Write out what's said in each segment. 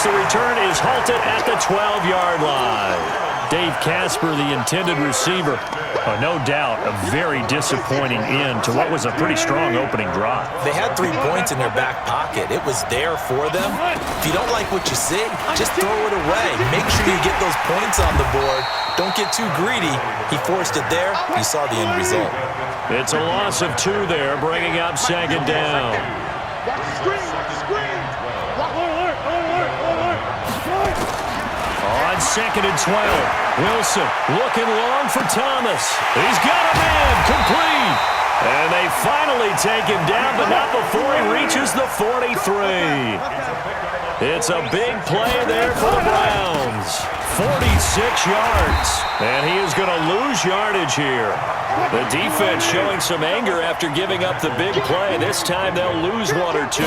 The return is halted at the 12-yard line. Dave Casper, the intended receiver. No doubt a very disappointing end to what was a pretty strong opening drive. They had 3 points in their back pocket. It was there for them. If you don't like what you see, just throw it away. Make sure you get those points on the board. Don't get too greedy. He forced it there. You saw the end result. It's a loss of 2 there, bringing up second down. On second and 12, Wilson looking long for Thomas. He's got a man, complete. And they finally take him down, but not before he reaches the 43. It's a big play there for the Browns. 46 yards, and he is going to lose yardage here. The defense showing some anger after giving up the big play. This time they'll lose 1 or 2.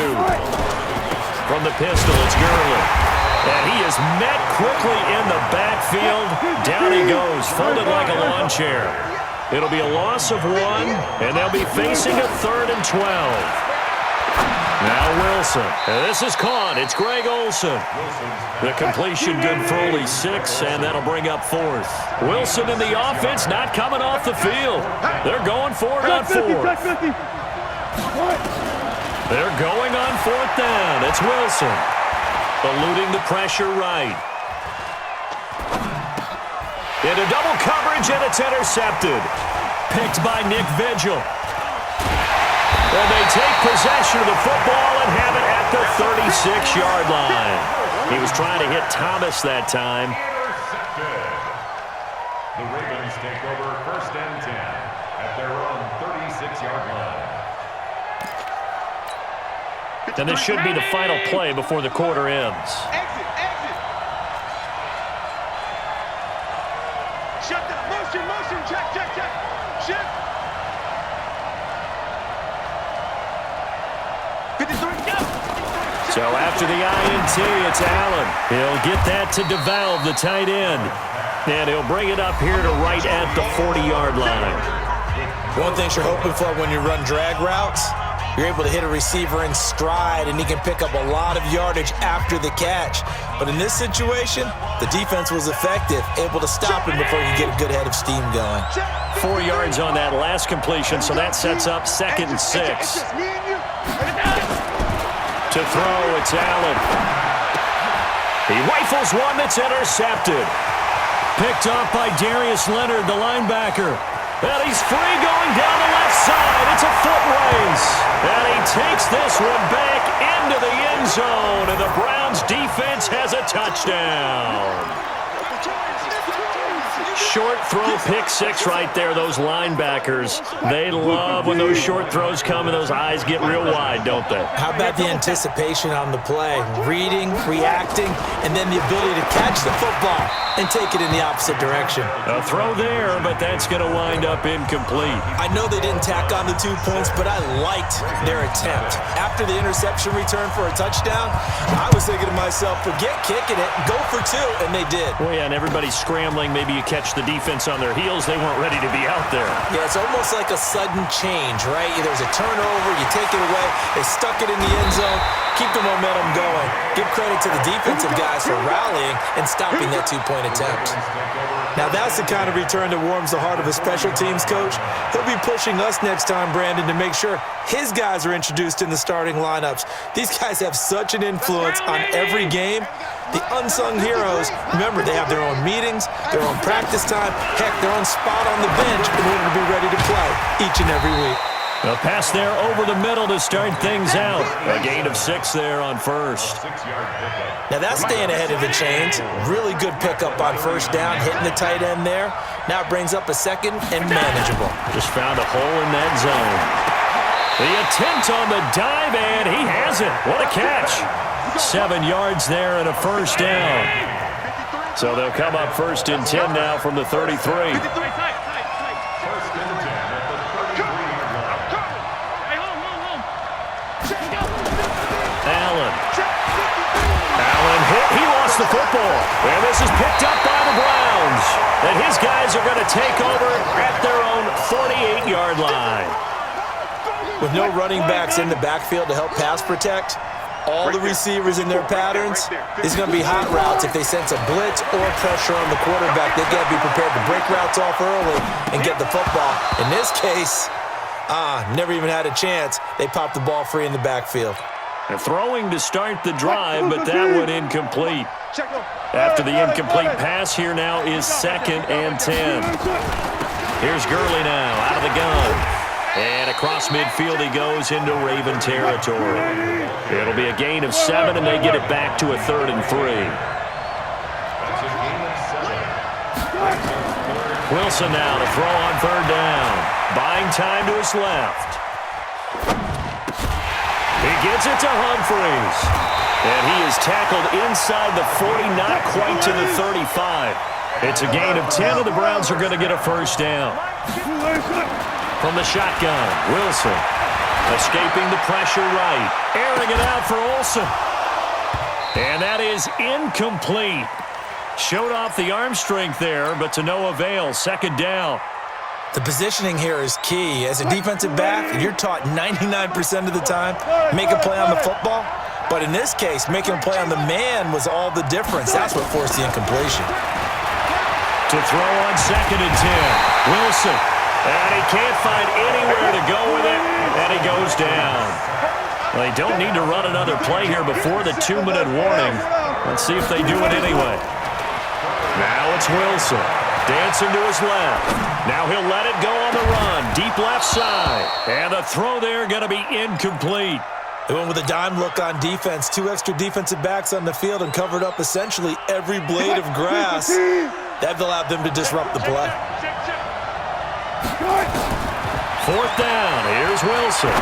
From the pistol, it's Gurley. And he is met quickly in the backfield. Down he goes, folded like a lawn chair. It'll be a loss of 1, and they'll be facing a 3rd and 12. Now Wilson. And this is caught. It's Greg Olsen. The completion good for only 6, and that'll bring up 4th. Wilson in the offense not coming off the field. They're going for it on 4th. They're going on 4th down. It's Wilson. Eluding the pressure right. Into double coverage, and it's intercepted. Picked by Nick Vigil. And they take possession of the football and have it at the 36-yard line. He was trying to hit Thomas that time. The Ravens take over 1st and 10 at their own 36-yard line. And this should be the final play before the quarter ends. Exit. Shut down. Motion. Check. Shift. 53, go. So after the INT, it's Allen. He'll get that to DeValve, the tight end. And he'll bring it up here to right at the 40-yard line. One thing you're hoping for when you run drag routes, you're able to hit a receiver in stride, and he can pick up a lot of yardage after the catch. But in this situation, the defense was effective, able to stop him before he could get a good head of steam going. 4 yards on that last completion, so that sets up 2nd and 6. To throw, it's Allen. He rifles one that's intercepted. Picked off by Darius Leonard, the linebacker. And he's free going down the left side. It's a foot race. And he takes this one back into the end zone. And the Browns defense has a touchdown. Short throw, pick 6 right there. Those linebackers, they love when those short throws come and those eyes get real wide, don't they? How about the anticipation on the play? Reading, reacting, and then the ability to catch the football and take it in the opposite direction. A throw there, but that's going to wind up incomplete. I know they didn't tack on the 2 points, but I liked their attempt. After the interception return for a touchdown, I was thinking to myself, forget kicking it, go for 2, and they did. Well, yeah, and everybody's scrambling. Maybe you catch the defense on their heels. They weren't ready to be out there. Yeah, it's almost like a sudden change, right? There's a turnover, you take it away, they stuck it in the end zone, keep the momentum going. Give credit to the defensive guys for rallying and stopping that 2-point attempt. Now that's the kind of return that warms the heart of a special teams coach. He'll be pushing us next time, Brandon, to make sure his guys are introduced in the starting lineups. These guys have such an influence on every game. The unsung heroes, remember, they have their own meetings, their own practice time, heck, their own spot on the bench in order to be ready to play each and every week. A pass there over the middle to start things out. A gain of 6 there on 1st. Now that's staying ahead of the chains. Really good pickup on 1st down, hitting the tight end there. Now it brings up a 2nd and manageable. Just found a hole in that zone. The attempt on the dive, and he has it. What a catch. 7 yards there and a 1st down. So they'll come up 1st and 10 now from the 33. Allen hit. He lost the football. And this is picked up by the Browns. And his guys are going to take over at their own 48-yard line. With no running backs in the backfield to help pass protect, all the receivers in their patterns. It's going to be hot routes if they sense a blitz or pressure on the quarterback. They've got to be prepared to break routes off early and get the football. In this case, never even had a chance. They popped the ball free in the backfield. They're throwing to start the drive, but that one incomplete. After the incomplete pass, here now is 2nd and 10. Here's Gurley now out of the gun. And across midfield he goes into Raven territory. It'll be a gain of 7, and they get it back to a 3rd and 3. Wilson now to throw on 3rd down. Buying time to his left. He gets it to Humphries. And he is tackled inside the 40, not quite to the 35. It's a gain of 10, and the Browns are going to get a 1st down. From the shotgun, Wilson escaping the pressure right. Airing it out for Olsen. And that is incomplete. Showed off the arm strength there, but to no avail. 2nd down. The positioning here is key. As a defensive back, you're taught 99% of the time, make a play on the football. But in this case, making a play on the man was all the difference. That's what forced the incompletion. To throw on 2nd and 10. Wilson. And he can't find anywhere to go with it. And he goes down. Well, they don't need to run another play here before the 2-minute warning. Let's see if they do it anyway. Now it's Wilson. Dancing to his left. Now he'll let it go on the run. Deep left side. And the throw there going to be incomplete. They went with a dime look on defense. 2 extra defensive backs on the field and covered up essentially every blade of grass. That allowed them to disrupt the play. 4th down. Here's Wilson.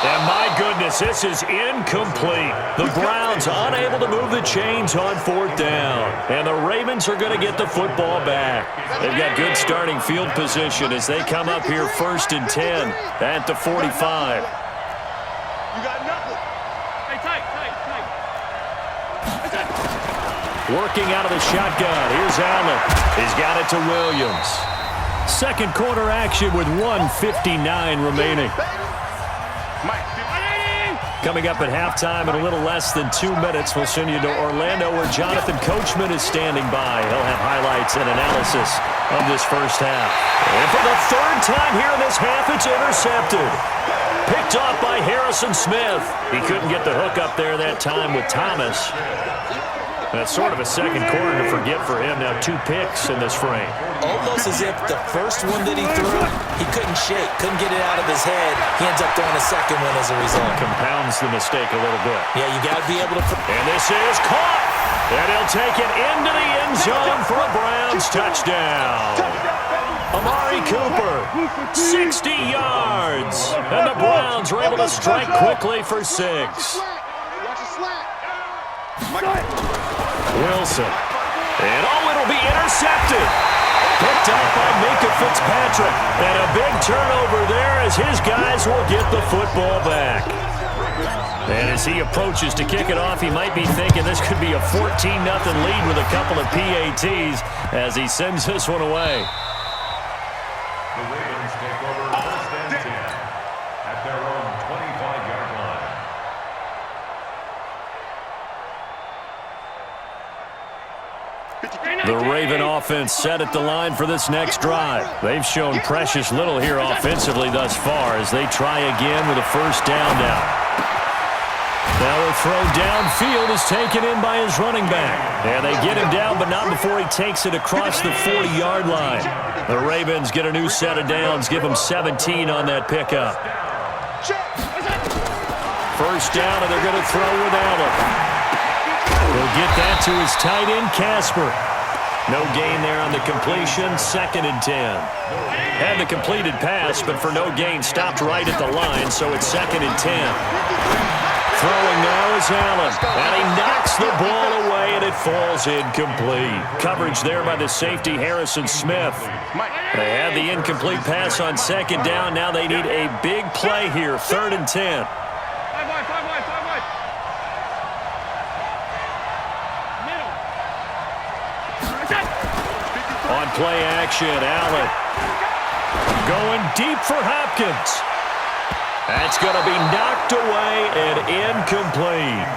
And my goodness, this is incomplete. The Browns unable to move the chains on 4th down. And the Ravens are going to get the football back. They've got good starting field position as they come up here 1st and 10 at the 45. You got nothing. Hey, tight. Working out of the shotgun. Here's Allen. He's got it to Williams. 2nd quarter action with 1:59 remaining. Coming up at halftime in a little less than 2 minutes, we'll send you to Orlando where Jonathan Coachman is standing by. He'll have highlights and analysis of this 1st half. And for the 3rd time here in this half, it's intercepted. Picked off by Harrison Smith. He couldn't get the hook up there that time with Thomas. That's sort of a 2nd quarter to forget for him. Now 2 picks in this frame. Almost as if the first one that he threw, he couldn't shake, couldn't get it out of his head. He ends up throwing a 2nd one as a result. Compounds the mistake a little bit. Yeah, you got to be able to... And this is caught. And he'll take it into the end zone for a Browns touchdown. Amari Cooper, 60 yards. And the Browns are able to strike quickly for 6. Wilson. And it'll be intercepted. Picked up by Minkah Fitzpatrick. And a big turnover there as his guys will get the football back. And as he approaches to kick it off, he might be thinking this could be a 14-0 lead with a couple of PATs as he sends this one away. The Ravens take over 1st and 10 at their own 25-yard line. The Raven offense set at the line for this next drive. They've shown precious little here offensively thus far as they try again with a 1st down now. Now the throw downfield is taken in by his running back. And they get him down, but not before he takes it across the 40-yard line. The Ravens get a new set of downs, give them 17 on that pickup. 1st down, and they're going to throw with Allen. He'll get that to his tight end, Casper. No gain there on the completion, 2nd and 10. Had the completed pass, but for no gain, stopped right at the line, so it's 2nd and 10. Throwing now is Allen, and he knocks the ball away, and it falls incomplete. Coverage there by the safety, Harrison Smith. They had the incomplete pass on 2nd down. Now they need a big play here, 3rd and 10. On play action, Allen going deep for Hopkins. That's going to be knocked away and incomplete.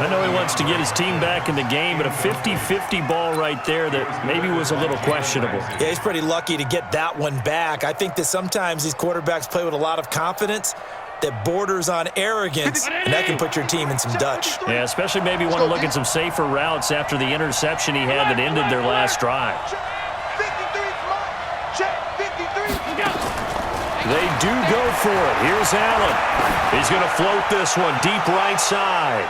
I know he wants to get his team back in the game, but a 50-50 ball right there that maybe was a little questionable. Yeah, he's pretty lucky to get that one back. I think that sometimes these quarterbacks play with a lot of confidence that borders on arrogance, and that can put your team in some Dutch. Yeah, especially maybe want to look at some safer routes after the interception he had that ended their last drive. 53, come on. Check, 53. They do go for it. Here's Allen. He's going to float this one deep right side.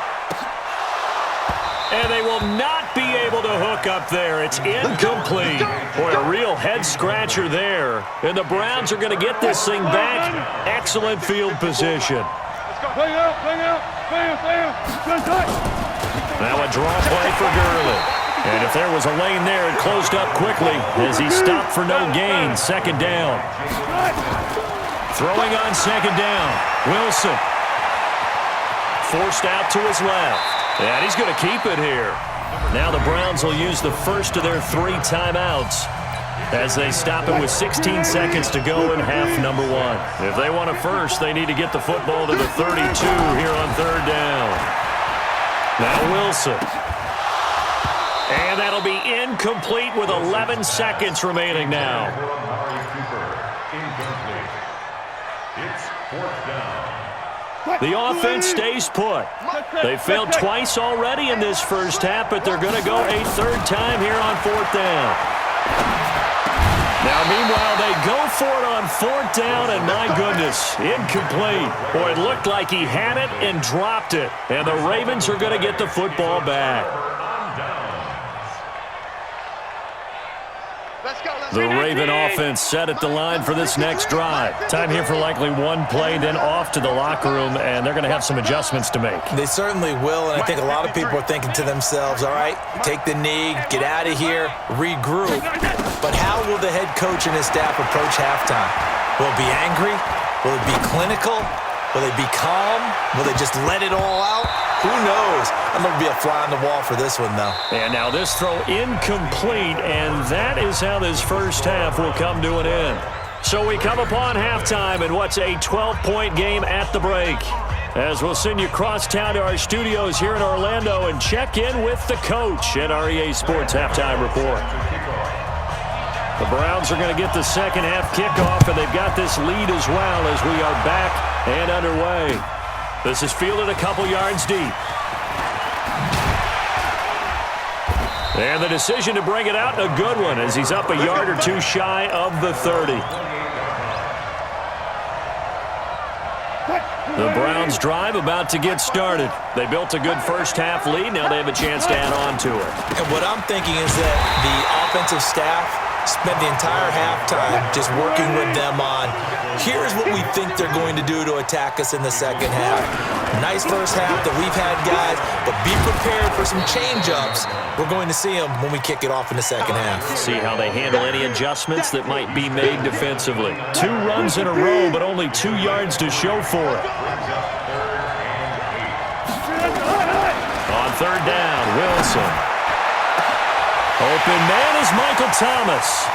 And they will not be able to hook up there. It's incomplete. Boy, a real head-scratcher there. And the Browns are going to get this thing back. Excellent field position. Play out, play out, play out, play out. Good touch. Now a draw play for Gurley. And if there was a lane there, it closed up quickly as he stopped for no gain. Second down. Throwing on second down. Wilson. Forced out to his left. And he's going to keep it here. Now the Browns will use the first of their 3 timeouts as they stop it with 16 seconds to go in half number 1. If they want a first, they need to get the football to the 32 here on third down. Now Wilson. And that'll be incomplete with 11 seconds remaining now. It's fourth down. The offense stays put. They failed twice already in this first half, but they're going to go a third time here on fourth down. Now, meanwhile, they go for it on fourth down, and my goodness, incomplete. Boy, it looked like he had it and dropped it, and the Ravens are going to get the football back. The Raven offense set at the line for this next drive. Time here for likely one play, then off to the locker room, and they're going to have some adjustments to make. They certainly will, and I think a lot of people are thinking to themselves, all right, take the knee, get out of here, regroup. But how will the head coach and his staff approach halftime? Will it be angry? Will it be clinical? Will they be calm? Will they just let it all out? Who knows? I'm going to be a fly on the wall for this one, though. And now this throw incomplete, and that is how this first half will come to an end. So we come upon halftime in what's a 12-point game at the break. As we'll send you across town to our studios here in Orlando and check in with the coach at our EA Sports Halftime Report. The Browns are going to get the second half kickoff, and they've got this lead as well as we are back and underway. This is fielded a couple yards deep. And the decision to bring it out, a good one, as he's up a yard or two shy of the 30. The Browns drive about to get started. They built a good first half lead. Now they have a chance to add on to it. And what I'm thinking is that the offensive staff spent the entire halftime just working with them on, here's what we think they're going to do to attack us in the second half. Nice first half that we've had, guys, but be prepared for some change-ups. We're going to see them when we kick it off in the second half. See how they handle any adjustments that might be made defensively. 2 runs in a row, but only 2 yards to show for it. On third down, Wilson. Open man is Michael Thomas.